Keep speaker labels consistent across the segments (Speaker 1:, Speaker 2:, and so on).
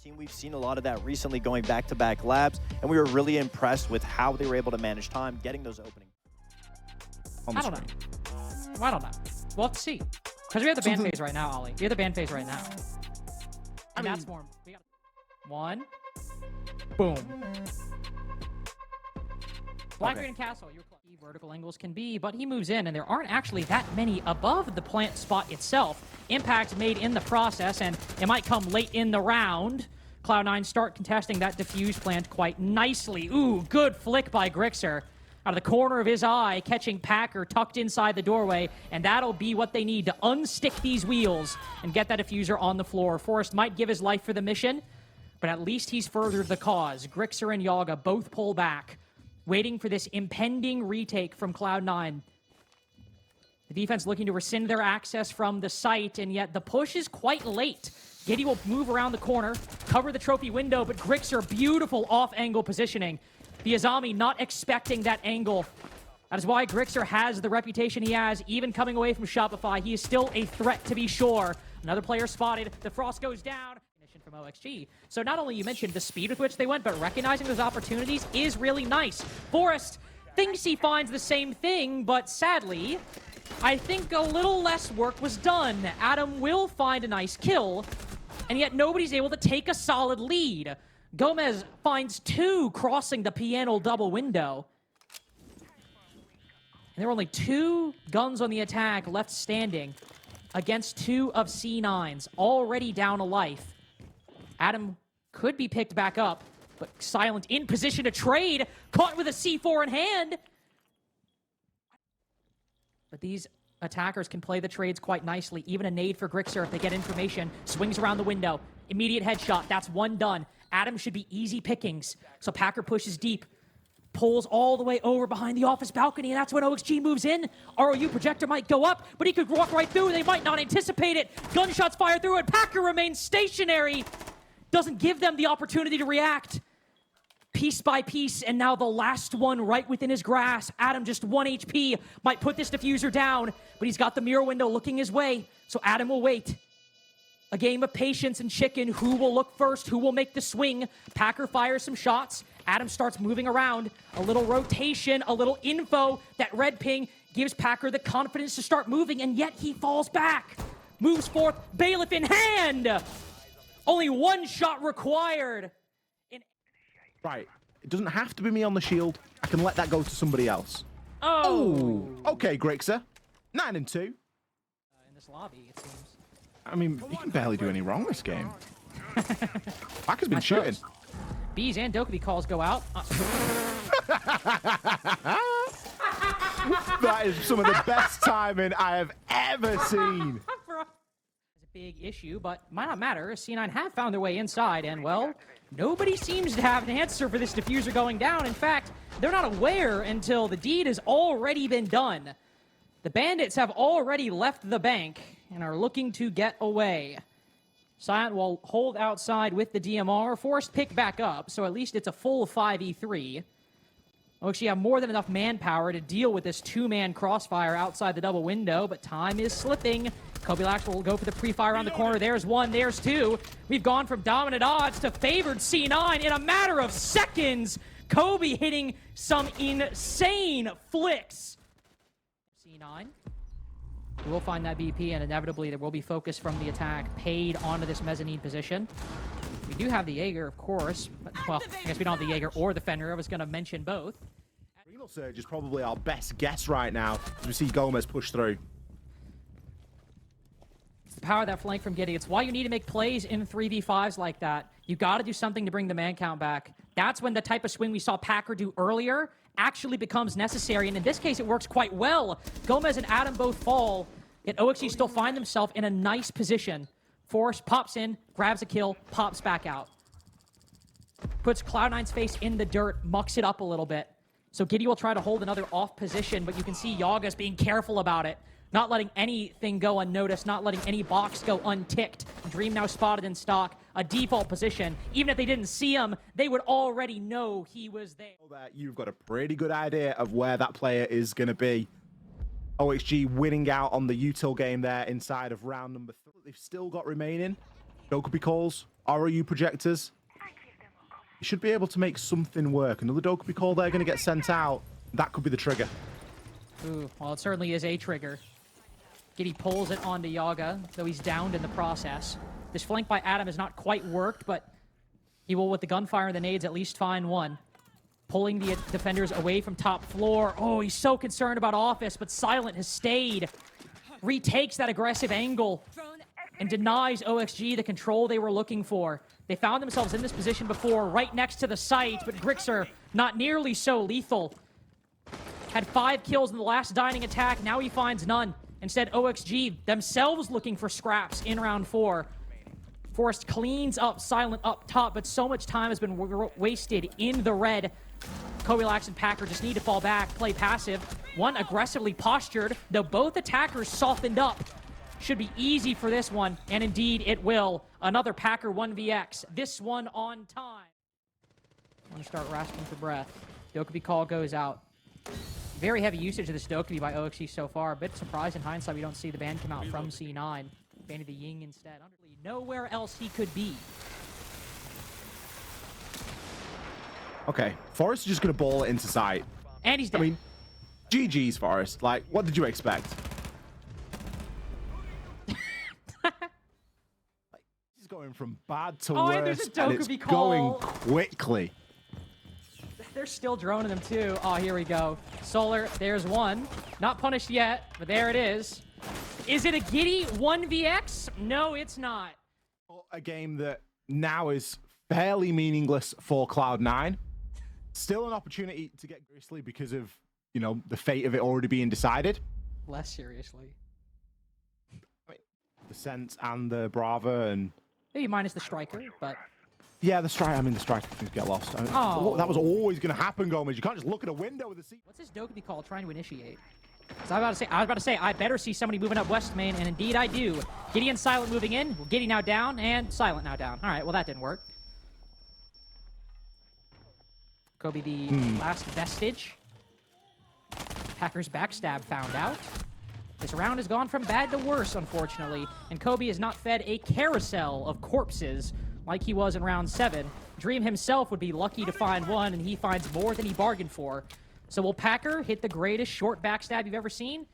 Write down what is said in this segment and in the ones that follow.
Speaker 1: team. We've seen a lot of that recently going back-to-back labs, and we were really impressed with how they were able to manage time, getting those openings.
Speaker 2: I don't know. I don't know. We'll have to see. Because we have the ban phase right now, Ollie. We have the ban phase right now. And that's more. We got one. Boom. Black Green Castle. Your vertical angles can be, but he moves in, and there aren't actually that many above the plant spot itself. Impact made in the process, and it might come late in the round. Cloud9 start contesting that diffuse plant quite nicely. Ooh, good flick by Grixer. Out of the corner of his eye, catching Packer tucked inside the doorway, and that'll be what they need to unstick these wheels and get that diffuser on the floor. Forrest might give his life for the mission, but at least he's furthered the cause. Grixer and Yaga both pull back, waiting for this impending retake from Cloud9. The defense looking to rescind their access from the site, and yet the push is quite late. Giddy will move around the corner, cover the trophy window, but Grixer, beautiful off-angle positioning. The Azami not expecting that angle. That is why Grixer has the reputation he has, even coming away from Shopify. He is still a threat, to be sure. Another player spotted. The Frost goes down. From OXG. So not only you mentioned the speed with which they went, but recognizing those opportunities is really nice. Forrest thinks he finds the same thing, but sadly, I think a little less work was done. Adam will find a nice kill, and yet nobody's able to take a solid lead. Gomez finds two crossing the piano double window. And there are only two guns on the attack left standing against two of C9's, already down a life. Adam could be picked back up, but Silent in position to trade, caught with a C4 in hand. But these attackers can play the trades quite nicely. Even a nade for Grixer if they get information. Swings around the window. Immediate headshot. That's one done. Adam should be easy pickings. So Packer pushes deep. Pulls all the way over behind the office balcony, and that's when OXG moves in. ROU projector might go up, but he could walk right through. They might not anticipate it. Gunshots fire through it. Packer remains stationary. Doesn't give them the opportunity to react. Piece by piece, and now the last one right within his grasp. Adam just 1 HP, might put this diffuser down, but he's got the mirror window looking his way, so Adam will wait. A game of patience and chicken. Who will look first? Who will make the swing? Packer fires some shots. Adam starts moving around. A little rotation, a little info. That red ping gives Packer the confidence to start moving, and yet he falls back. Moves forth, bailiff in hand! Only one shot required.
Speaker 3: Right. It doesn't have to be me on the shield. I can let that go to somebody else.
Speaker 2: Oh.
Speaker 3: Okay, Grixer. 9 and 2.
Speaker 2: In this lobby, it seems.
Speaker 3: I mean, you can barely do any wrong this game. Packer's been shooting.
Speaker 2: Bees and Dokkaebi calls go out.
Speaker 3: That is some of the best timing I have ever seen.
Speaker 2: Big issue, but might not matter. C9 have found their way inside, and well, nobody seems to have an answer for this diffuser going down. In fact, they're not aware until the deed has already been done. The bandits have already left the bank and are looking to get away. Silent will hold outside with the DMR. Forced pick back up, so at least it's a full 5v3. OXG have more than enough manpower to deal with this two-man crossfire outside the double window, but time is slipping. Kobe will go for the pre-fire around the corner. There's one, there's two. We've gone from dominant odds to favored C9 in a matter of seconds. Kobe hitting some insane flicks. C9 will find that BP, and inevitably there will be focus from the attack paid onto this mezzanine position. We do have the Jaeger, of course. But, well, I guess we don't have the Jaeger or the Fenrir. I was going to mention both.
Speaker 3: Renal Surge is probably our best guess right now as we see Gomez push through.
Speaker 2: It's the power of that flank from Giddy. It's why you need to make plays in 3v5s like that. You got to do something to bring the man count back. That's when the type of swing we saw Packer do earlier actually becomes necessary, and in this case it works quite well. Gomez and Adam both fall, yet OXG still find themselves in a nice position. Force pops in, grabs a kill, pops back out. Puts Cloud9's face in the dirt, mucks it up a little bit. So Giddy will try to hold another off position, but you can see Yaga's being careful about it. Not letting anything go unnoticed, not letting any box go unticked. Dream now spotted in stock, a default position. Even if they didn't see him, they would already know he was there.
Speaker 3: That you've got a pretty good idea of where that player is going to be. OXG winning out on the util game there inside of round number 3. They've still got remaining. Dokkaebi calls ROU projectors. You should be able to make something work. Another Dokubi call there going to get sent out. That could be the trigger.
Speaker 2: Ooh, well, it certainly is a trigger. Giddy pulls it onto Yaga, though he's downed in the process. This flank by Adam has not quite worked, but he will, with the gunfire and the nades, at least find one. Pulling the defenders away from top floor. Oh, he's so concerned about Office, but Silent has stayed. Retakes that aggressive angle and denies OXG the control they were looking for. They found themselves in this position before, right next to the site, but Grixer not nearly so lethal. Had 5 kills in the last dining attack, now he finds none. Instead, OXG themselves looking for scraps in round 4. Forrest cleans up Silent up top, but so much time has been wasted in the red. Kobilax and Packer just need to fall back, play passive. One aggressively postured, though both attackers softened up. Should be easy for this one, and indeed it will. Another Packer 1vx, this one on time. I'm gonna start rasping for breath. Dokubi call goes out. Very heavy usage of this Dokubi by OXG so far. A bit surprised in hindsight we don't see the ban come out from C9. Banned the Ying instead. Nowhere else he could be.
Speaker 3: Okay, Forrest is just going to ball it into sight.
Speaker 2: And he's dead.
Speaker 3: I mean, GG's, Forrest. Like, what did you expect? He's going from bad to worse,
Speaker 2: and there's a
Speaker 3: and it's
Speaker 2: Dokubi call.
Speaker 3: going quickly.
Speaker 2: They're still droning them too. Oh, here we go. Solar, there's one. Not punished yet, but there it is. Is it a Giddy 1vx? No, it's not.
Speaker 3: A game that now is fairly meaningless for Cloud9. Still an opportunity to get seriously because of, you know, the fate of it already being decided.
Speaker 2: Less seriously.
Speaker 3: I mean, the Sense and the Brava and...
Speaker 2: Maybe minus the Striker, but...
Speaker 3: Yeah, the striker. I mean, the striker things get lost. I mean,
Speaker 2: Oh.
Speaker 3: That was always going to happen, Gomez. You can't just look at a window with a seat.
Speaker 2: What's this Dokubi call trying to initiate? So I was about to say, I better see somebody moving up West Main, and indeed I do. Giddy and Silent moving in. Giddy now down, and Silent now down. All right, well, that didn't work. Kobe, the last vestige. Packers backstab found out. This round has gone from bad to worse, unfortunately, and Kobe has not fed a carousel of corpses like he was in round 7. Dream himself would be lucky to find one, and he finds more than he bargained for. So will Packer hit the greatest short backstab you've ever seen?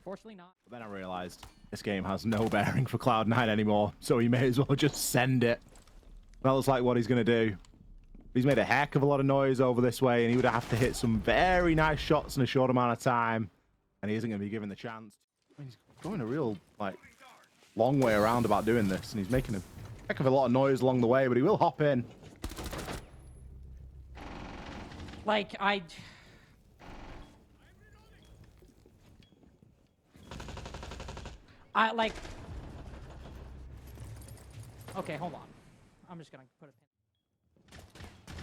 Speaker 2: Fortunately not.
Speaker 3: Then I realized this game has no bearing for Cloud9 anymore, so he may as well just send it. That looks like what he's going to do. He's made a heck of a lot of noise over this way, and he would have to hit some very nice shots in a short amount of time, and he isn't going to be given the chance. I mean, he's going a real, like, long way around about doing this, and he's making a heck of a lot of noise along the way, but he will hop in.
Speaker 2: Like, okay, hold on. I'm just gonna put a pin.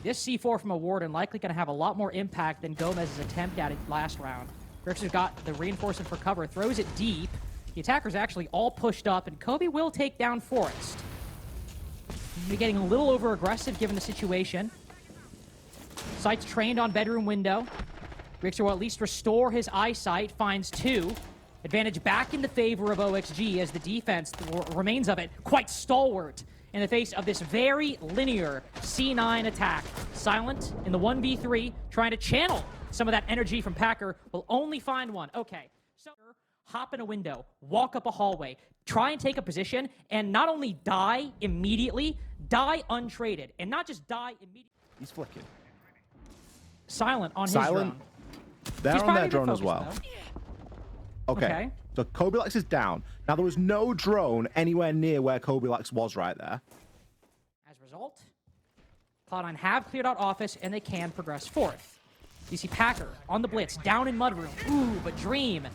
Speaker 2: This C4 from a Warden likely gonna have a lot more impact than Gomez's attempt at it last round. Grixer's got the reinforcement for cover, throws it deep. The attacker's actually all pushed up, and Kobe will take down Forrest. He's getting a little over aggressive given the situation. Sight's trained on bedroom window. Grixer will at least restore his eyesight, finds 2. Advantage back in the favor of OXG as the defense, the remains of it, quite stalwart in the face of this very linear C9 attack. Silent in the 1v3, trying to channel some of that energy from Packer, will only find one. Okay, so hop in a window, walk up a hallway, try and take a position, and not only die immediately, die untraded. And not just die immediately.
Speaker 3: He's flicking.
Speaker 2: Silent on his drone.
Speaker 3: They're on their drone as well.
Speaker 2: Though.
Speaker 3: Okay. So Kobilax is down. Now, there was no drone anywhere near where Kobilax was right there.
Speaker 2: As a result, Cloud9 have cleared out Office, and they can progress forth. You see Packer on the blitz, down in Mudroom. Ooh, but Dream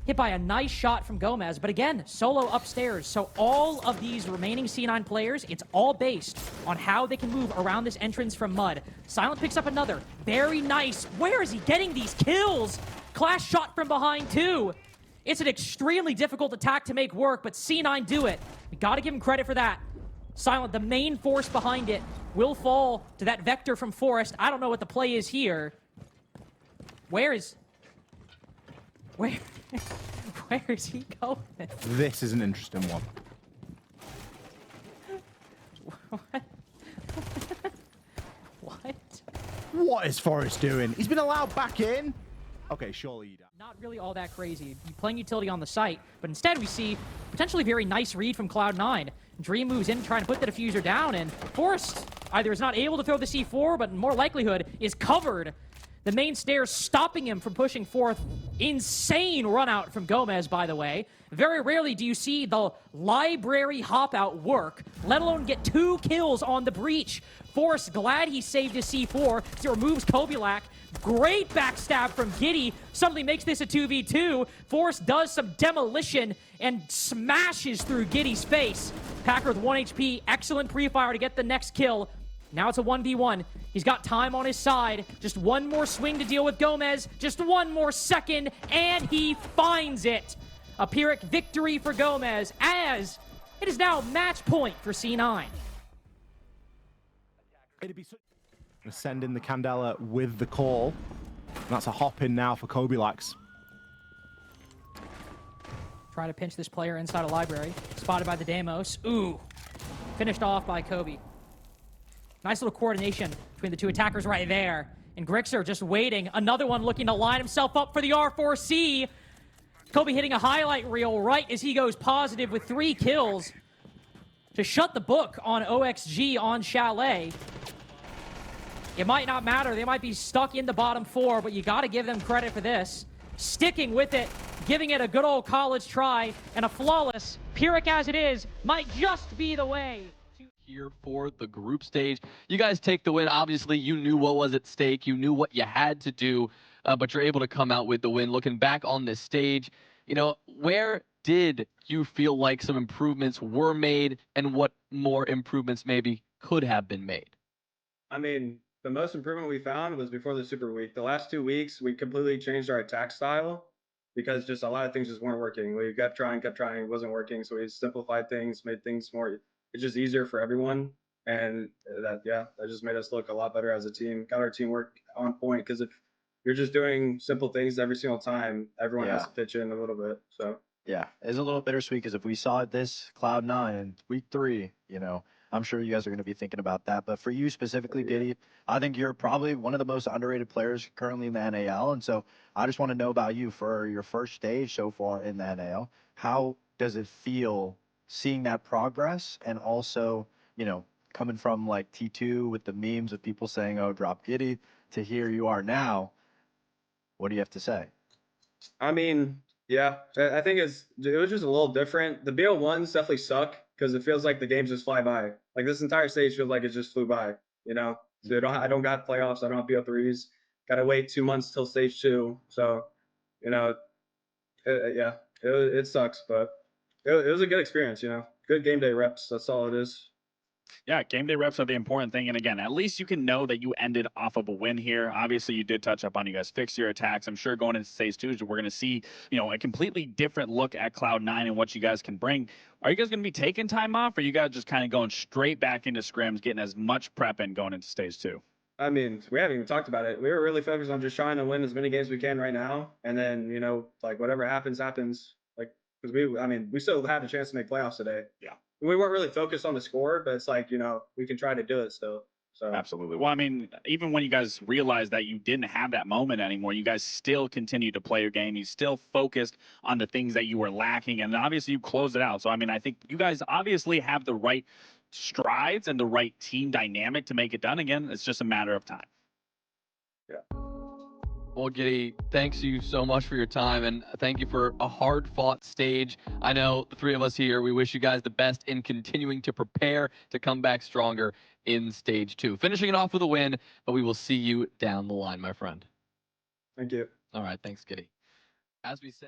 Speaker 2: hit by a nice shot from Gomez. But again, solo upstairs. So all of these remaining C9 players, it's all based on how they can move around this entrance from Mud. Silent picks up another. Very nice. Where is he getting these kills? Clash shot from behind, too. It's an extremely difficult attack to make work, but C9 do it. We gotta give him credit for that. Silent, the main force behind it, will fall to that Vector from Forest. I don't know what the play is here. Where is he going?
Speaker 3: This is an interesting one.
Speaker 2: What? What?
Speaker 3: What is Forrest doing? He's been allowed back in. Okay, surely you don't.
Speaker 2: Not really all that crazy. You're playing utility on the site, but instead we see potentially very nice read from Cloud9. Dream moves in trying to put the diffuser down, and Forrest either is not able to throw the C4, but in more likelihood is covered. The main stairs stopping him from pushing forth. Insane run out from Gomez, by the way. Very rarely do you see the library hop out work, let alone get 2 kills on the breach. Forrest glad he saved his C4 as he removes Kobilak. Great backstab from Giddy. Suddenly makes this a 2v2. Forrest does some demolition and smashes through Giddy's face. Packer with 1 HP. Excellent pre-fire to get the next kill. Now it's a 1v1. He's got time on his side. Just one more swing to deal with Gomez. Just one more second, and he finds it. A Pyrrhic victory for Gomez, as it is now match point for C9.
Speaker 3: It'd be send in the Candela with the call. And that's a hop in now for Kobilax.
Speaker 2: Trying to pinch this player inside a library. Spotted by the Deimos. Ooh. Finished off by Kobe. Nice little coordination between the two attackers right there. And Grixer just waiting. Another one looking to line himself up for the R4C. Kobe hitting a highlight reel right as he goes positive with 3 kills to shut the book on OXG on Chalet. It might not matter. They might be stuck in the bottom 4, but you got to give them credit for this. Sticking with it, giving it a good old college try, and a flawless, Pyrrhic as it is, might just be the way.
Speaker 4: Here for the group stage. You guys take the win. Obviously, you knew what was at stake. You knew what you had to do, but you're able to come out with the win. Looking back on this stage, you know, where did you feel like some improvements were made, and what more improvements maybe could have been made?
Speaker 5: I mean, the most improvement we found was before the Super Week. The last 2 weeks, we completely changed our attack style because just a lot of things just weren't working. We kept trying, it wasn't working. So we simplified things, made things more, it's just easier for everyone. And that just made us look a lot better as a team. Got our teamwork on point, because if you're just doing simple things every single time, everyone has to pitch in a little bit. So
Speaker 1: Yeah, it's a little bittersweet because if we saw this Cloud9 in week 3, you know, I'm sure you guys are going to be thinking about that. But for you specifically, Diddy, I think you're probably one of the most underrated players currently in the NAL. And so I just want to know about you for your first stage so far in the NAL. How does it feel seeing that progress, and also, you know, coming from like T2 with the memes of people saying, oh, drop Giddy, to here you are now? What do you have to say?
Speaker 5: I mean, yeah, I think it was just a little different. The BO1s definitely suck because it feels like the games just fly by. Like this entire stage feels like it just flew by, you know? So I don't got playoffs. I don't have BO3s. Got to wait 2 months till stage 2. So, you know, it sucks, but it was a good experience, you know? Good game day reps. That's all it is.
Speaker 6: Yeah, game day reps are the important thing. And again, at least you can know that you ended off of a win here. Obviously, you did touch up on you guys fixed your attacks. I'm sure going into stage 2, we're going to see, you know, a completely different look at Cloud9 and what you guys can bring. Are you guys going to be taking time off, or are you guys just kind of going straight back into scrims, getting as much prep in going into stage 2?
Speaker 5: I mean, we haven't even talked about it. We were really focused on just trying to win as many games as we can right now. And then, you know, like whatever happens, happens. Like, because we still had a chance to make playoffs today.
Speaker 6: Yeah.
Speaker 5: We weren't really focused on the score, but it's like, you know, we can try to do it still. So
Speaker 6: Absolutely. Well, I mean, even when you guys realized that you didn't have that moment anymore, you guys still continued to play your game. You still focused on the things that you were lacking, and obviously you closed it out. So, I mean, I think you guys obviously have the right strides and the right team dynamic to make it done. Again, it's just a matter of time.
Speaker 5: Yeah.
Speaker 4: Well, Giddy, thanks you so much for your time, and thank you for a hard-fought stage. I know the 3 of us here, we wish you guys the best in continuing to prepare to come back stronger in stage 2. Finishing it off with a win, but we will see you down the line, my friend.
Speaker 5: Thank you.
Speaker 4: All right, thanks, Giddy. As we said...